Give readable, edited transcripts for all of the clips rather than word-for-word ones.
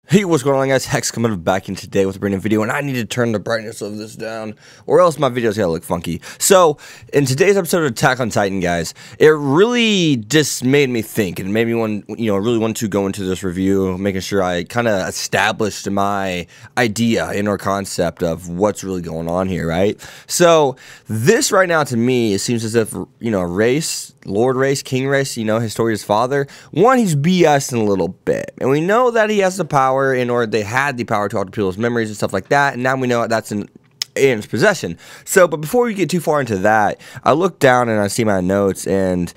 Hey, what's going on, guys? Hex coming back in today with a brand new video, and I need to turn the brightness of this down, or else my video's gonna look funky. So, in today's episode of Attack on Titan, guys, it really just made me think, and made me really want to go into this review, making sure I kind of established my idea and or concept of what's really going on here, right? So, this right now to me, it seems as if race. Lord Race, King Race, Historia's father. One, he's BSing a little bit. And we know that he has the power, or they had the power to alter people's memories and stuff like that. And now we know that's in Eren's possession. So, but before we get too far into that, I look down and I see my notes, and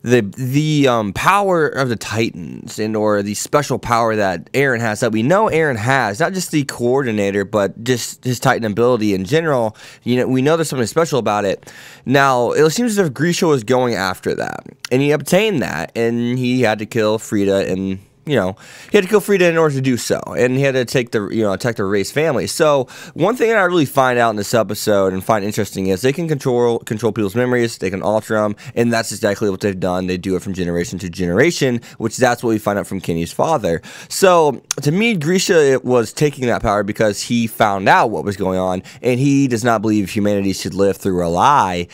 the power of the Titans or the special power that Eren has, that we know Eren has, not just the coordinator, but just his Titan ability in general. We know there's something special about it. Now, it seems as if Grisha was going after that, and he obtained that, and he had to kill Frida, and he had to kill Frida in order to do so, and he had to take attack the Race family. So one thing that I really find out in this episode and find interesting is they can control people's memories, they can alter them, and that's exactly what they've done. They do it from generation to generation, which that's what we find out from Kenny's father. So to me, Grisha was taking that power because he found out what was going on, and he does not believe humanity should live through a lie.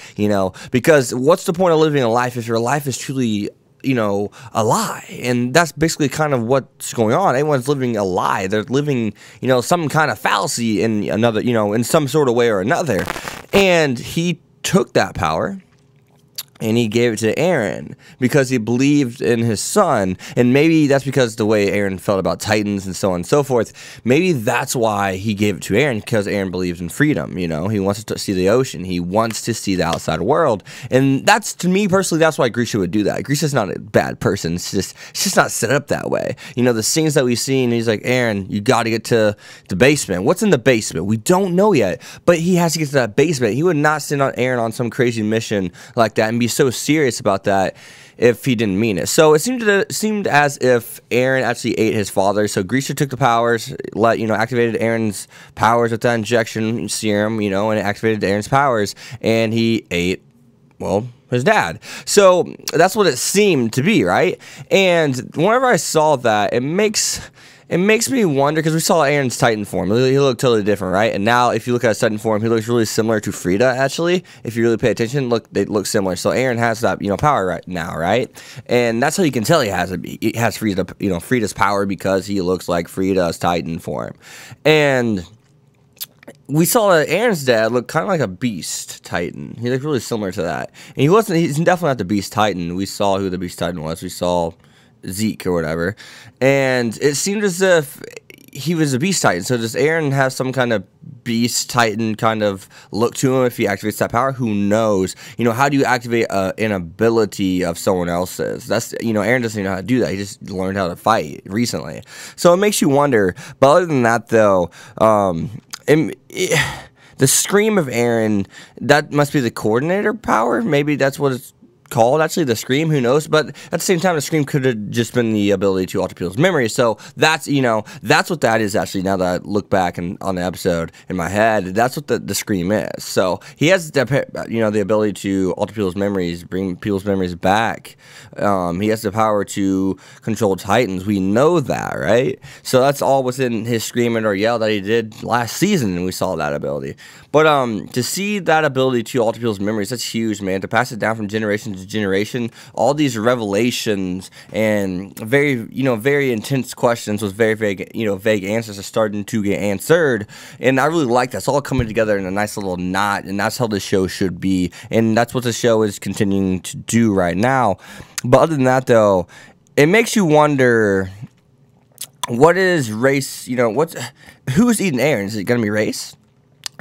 Because what's the point of living a life if your life is truly a lie? And that's basically kind of what's going on. Everyone's living a lie. They're living, some kind of fallacy in another, in some sort of way or another. And he took that power and he gave it to Eren because he believed in his son. And maybe that's because the way Eren felt about Titans and so on and so forth. Maybe that's why he gave it to Eren, because Eren believes in freedom. He wants to see the ocean. He wants to see the outside world. And that's, to me personally, that's why Grisha would do that. Grisha's not a bad person. It's just not set up that way. The scenes that we've seen, he's like, Eren, you got to get to the basement. What's in the basement? We don't know yet. But he has to get to that basement. He would not send on Eren on some crazy mission like that and be so serious about that if he didn't mean it. So it seemed as if Eren actually ate his father. So Grisha took the powers, activated Eren's powers with that injection serum, and it activated Eren's powers, and he ate, well, his dad. So that's what it seemed to be, right? And whenever I saw that, it makes me wonder, because we saw Eren's Titan form. He looked totally different, right? And now, if you look at his Titan form, he looks really similar to Frida, actually. If you really pay attention, they look similar. So Eren has that, power right now, right? And that's how you can tell he has Frida, Frida's power, because he looks like Frida's Titan form. And we saw that Eren's dad looked kind of like a Beast Titan. He looked really similar to that. And he's definitely not the Beast Titan. We saw who the Beast Titan was. We saw Zeke or whatever, and it seemed as if he was a Beast Titan. So does Eren have some kind of Beast Titan kind of look to him if he activates that power? Who knows? How do you activate an ability of someone else's? That's, Eren doesn't even know how to do that. He just learned how to fight recently. So it makes you wonder. But other than that, though, the scream of Eren, that must be the coordinator power. Maybe that's what it's called, actually, the scream. Who knows? But at the same time, the scream could have just been the ability to alter people's memories. So that's that's what that is, actually. Now that I look back on the episode in my head, that's what the scream is. So he has the ability to alter people's memories, bring people's memories back. He has the power to control Titans. We know that, right? So that's all within his scream and or yell that he did last season, and we saw that ability. But to see that ability to alter people's memories, that's huge, man. To pass it down from generation to generation, all these revelations and very intense questions with very vague answers are starting to get answered, and I really like that. It's all coming together in a nice little knot, and that's how the show should be, and that's what the show is continuing to do right now. But other than that, though, it makes you wonder, what is Race? Who's eating Eren? Is it gonna be Race?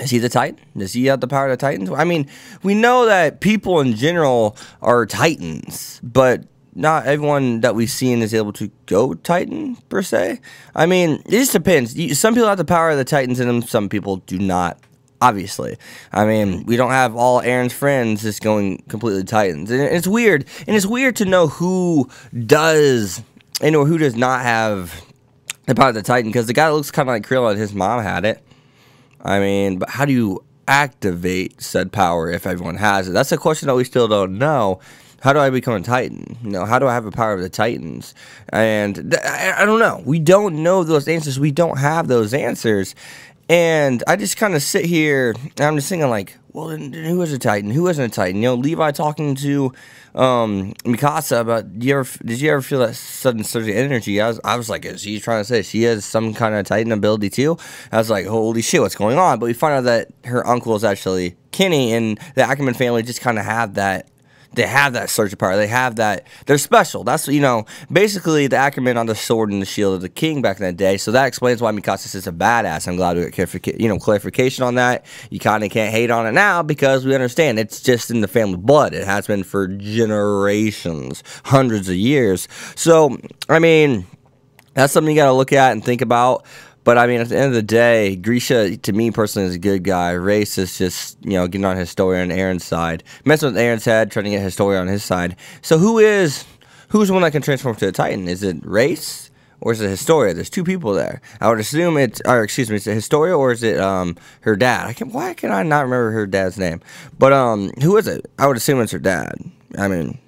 Is he the Titan? Does he have the power of the Titans? I mean, we know that people in general are Titans, but not everyone that we've seen is able to go Titan, per se. I mean, it just depends. Some people have the power of the Titans in them, some people do not, obviously. I mean, we don't have all Eren's friends just going completely Titans. And it's weird. And it's weird to know who does or who does not have the power of the Titan, because the guy that looks kind of like Krillin, his mom had it. I mean, but how do you activate said power if everyone has it? That's a question that we still don't know. How do I become a Titan? You know, how do I have the power of the Titans? And I don't know. We don't know those answers. We don't have those answers. And I just kind of sit here, and I'm just thinking, like, well, then who is a Titan? Who isn't a Titan? You know, Levi talking to Mikasa about, did you ever feel that sudden surge of energy? I was like, is he trying to say she has some kind of Titan ability too? I was like, holy shit, what's going on? But we find out that her uncle is actually Kenny, and the Ackerman family just kind of have that. They have that surge of power. They have that. They're special. That's, you know, basically the Ackerman on the sword and the shield of the king back in that day. So that explains why Mikasa is a badass. I'm glad we got clarification on that. You kind of can't hate on it now because we understand it's just in the family blood. It has been for generations, hundreds of years. So, I mean, that's something you got to look at and think about. But, I mean, at the end of the day, Grisha, to me personally, is a good guy. Race is just, you know, getting on Historia on Eren's side. Messing with Eren's head, trying to get Historia on his side. So who's the one that can transform to a Titan? Is it Race or is it Historia? There's two people there. I would assume it's, or excuse me, is it Historia or is it her dad? Why can I not remember her dad's name? But who is it? I would assume it's her dad. I mean,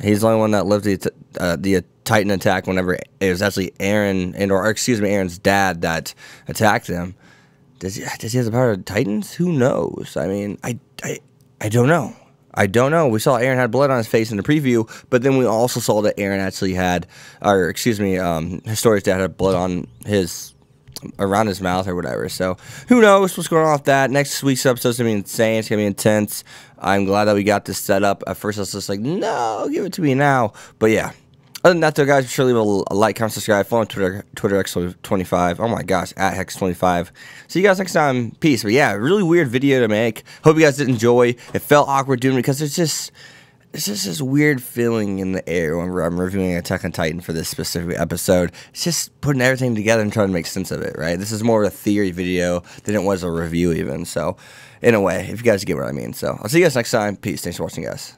he's the only one that lived the Titan attack whenever it was actually Eren Eren's dad that attacked him. Does he have the power of Titans? Who knows? I mean, I don't know. I don't know. We saw Eren had blood on his face in the preview, but then we also saw that Eren actually had, Historia's dad had blood on around his mouth or whatever. So who knows what's going on with that. Next week's episode's gonna be insane. It's gonna be intense. I'm glad that we got this set up. At first I was just like, no, give it to me now. But yeah. Other than that, though, guys, be sure to leave a like, comment, subscribe, follow on Twitter X25. Oh my gosh, at Hex25. See you guys next time. Peace. But yeah, really weird video to make. Hope you guys did enjoy. It felt awkward doing it because it's just this weird feeling in the air whenever I'm reviewing Attack on Titan for this specific episode. It's just putting everything together and trying to make sense of it, right? This is more of a theory video than it was a review even. So, in a way, if you guys get what I mean. So, I'll see you guys next time. Peace. Thanks for watching, guys.